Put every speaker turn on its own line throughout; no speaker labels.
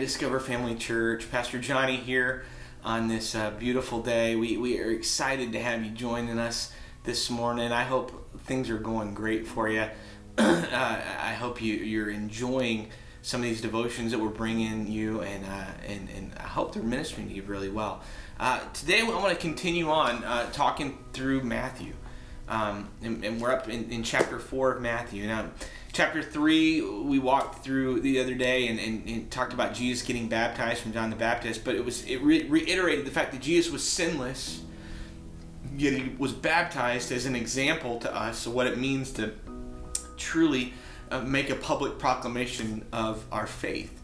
Discover Family Church. Pastor Johnny here on this beautiful day. We are excited to have you joining us this morning. I hope things are going great for you. I hope you're enjoying some of these devotions that we're bringing you, and I hope they're ministering to you really well. Today I want to continue on talking through Matthew. And we're up in chapter 4 of Matthew. Now, chapter 3, we walked through the other day and talked about Jesus getting baptized from John the Baptist, but it reiterated the fact that Jesus was sinless, yet he was baptized as an example to us of what it means to truly make a public proclamation of our faith.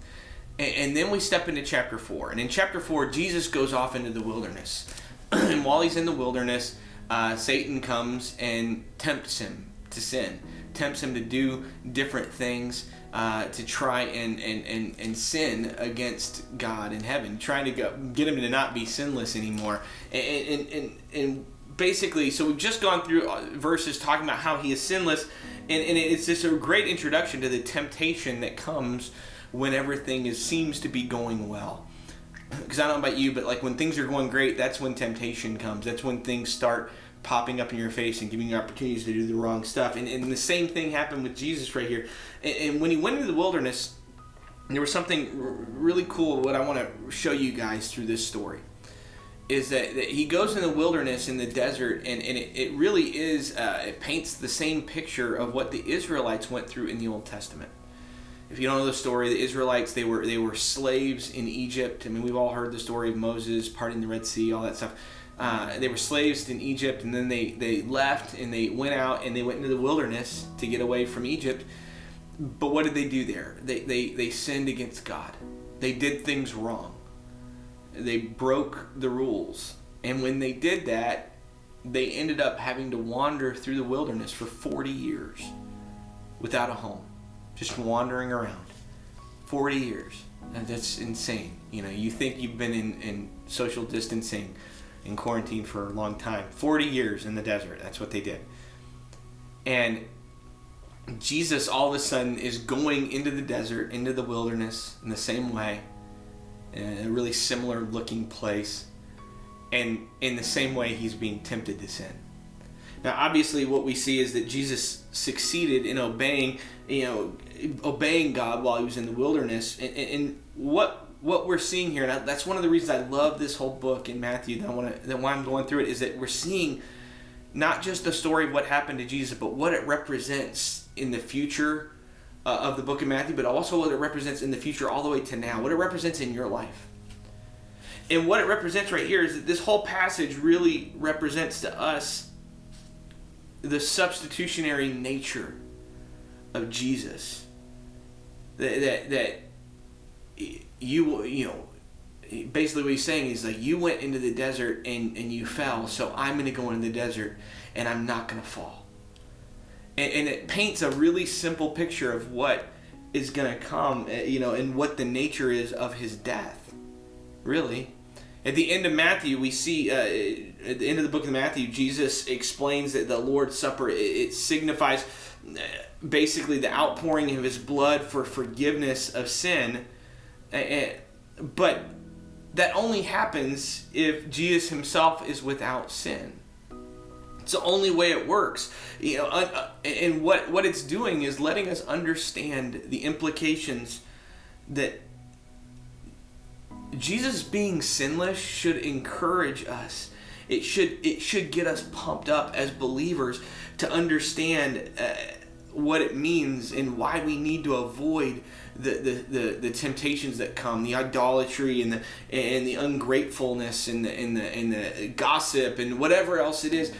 And then we step into chapter 4. And in chapter 4, Jesus goes off into the wilderness. And while he's in the wilderness, Satan comes and tempts him to sin, tempts him to do different things, to try and sin against God in heaven, trying to get him to not be sinless anymore. And basically, so we've just gone through verses talking about how he is sinless, and it's just a great introduction to the temptation that comes when everything seems to be going well. Because I don't know about you, but like when things are going great, that's when temptation comes. That's when things start popping up in your face and giving you opportunities to do the wrong stuff. And the same thing happened with Jesus right here. And when he went into the wilderness, there was something really cool. What I want to show you guys through this story is that he goes in the wilderness, in the desert, and it really is, it paints the same picture of what the Israelites went through in the Old Testament. If you don't know the story, the Israelites, they were slaves in Egypt. I mean, we've all heard the story of Moses parting the Red Sea, all that stuff. They were slaves in Egypt, and then they left, and they went out, and they went into the wilderness to get away from Egypt. But what did they do there? They sinned against God. They did things wrong. They broke the rules. And when they did that, they ended up having to wander through the wilderness for 40 years without a home. Just wandering around. 40 years. And that's insane. You know, you think you've been in social distancing, in quarantine for a long time. 40 years in the desert. That's what they did. And Jesus all of a sudden is going into the desert, into the wilderness in the same way, in a really similar looking place. And in the same way, he's being tempted to sin. Now, obviously, what we see is that Jesus succeeded in obeying God while he was in the wilderness. And what we're seeing here, and that's one of the reasons I love this whole book in Matthew, that why I'm going through it, is that we're seeing not just the story of what happened to Jesus, but what it represents in the future of the book of Matthew, but also what it represents in the future all the way to now, what it represents in your life. And what it represents right here is that this whole passage really represents to us the substitutionary nature of Jesus. That you know, basically what he's saying is like, you went into the desert and you fell, so I'm going to go into the desert and I'm not going to fall. And it paints a really simple picture of what is going to come, and what the nature is of his death, really. At the end of Matthew, we see, at the end of the book of Matthew, Jesus explains that the Lord's Supper, it signifies basically the outpouring of his blood for forgiveness of sin. But that only happens if Jesus himself is without sin. It's the only way it works. And what it's doing is letting us understand the implications that Jesus being sinless should encourage us. It should get us pumped up as believers to understand what it means and why we need to avoid the temptations that come, the idolatry and the ungratefulness and the gossip and whatever else it is.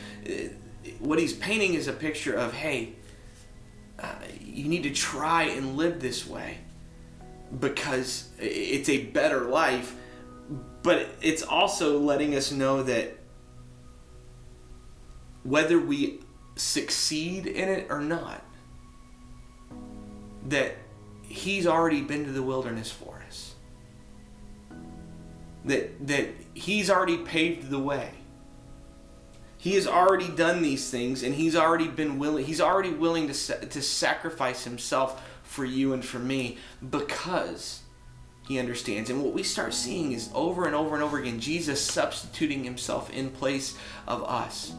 What he's painting is a picture of, hey, you need to try and live this way because it's a better life. But it's also letting us know that whether we succeed in it or not, that he's already been to the wilderness for us. That he's already paved the way. He has already done these things, and he's already willing to sacrifice himself for you and for me because He understands. And what we start seeing is over and over and over again, Jesus substituting himself in place of us.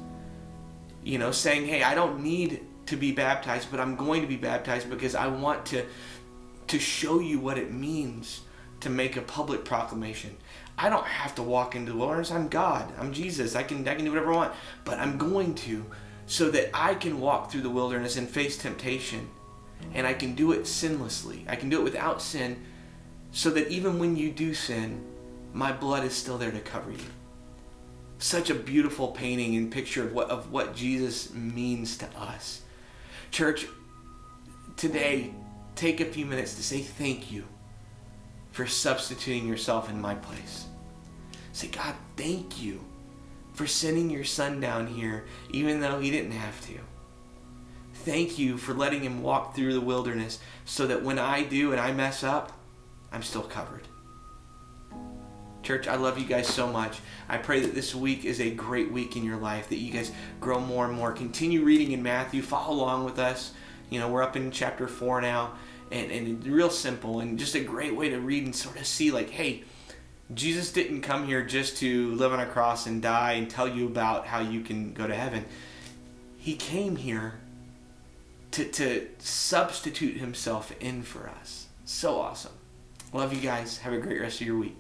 You know, saying, hey, I don't need to be baptized, but I'm going to be baptized because I want to show you what it means to make a public proclamation. I don't have to walk into the wilderness. I'm God. I'm Jesus. I can do whatever I want. But I'm going to, so that I can walk through the wilderness and face temptation. And I can do it sinlessly. I can do it without sin, so that even when you do sin, my blood is still there to cover you. Such a beautiful painting and picture of what Jesus means to us. Church, today, take a few minutes to say thank you for substituting yourself in my place. Say, God, thank you for sending your son down here, even though he didn't have to. Thank you for letting him walk through the wilderness so that when I do and I mess up, I'm still covered. Church, I love you guys so much. I pray that this week is a great week in your life, that you guys grow more and more. Continue reading in Matthew. Follow along with us. You know, we're up in chapter 4 now. And real simple and just a great way to read and sort of see, like, hey, Jesus didn't come here just to live on a cross and die and tell you about how you can go to heaven. He came here to substitute himself in for us. So awesome. Love you guys. Have a great rest of your week.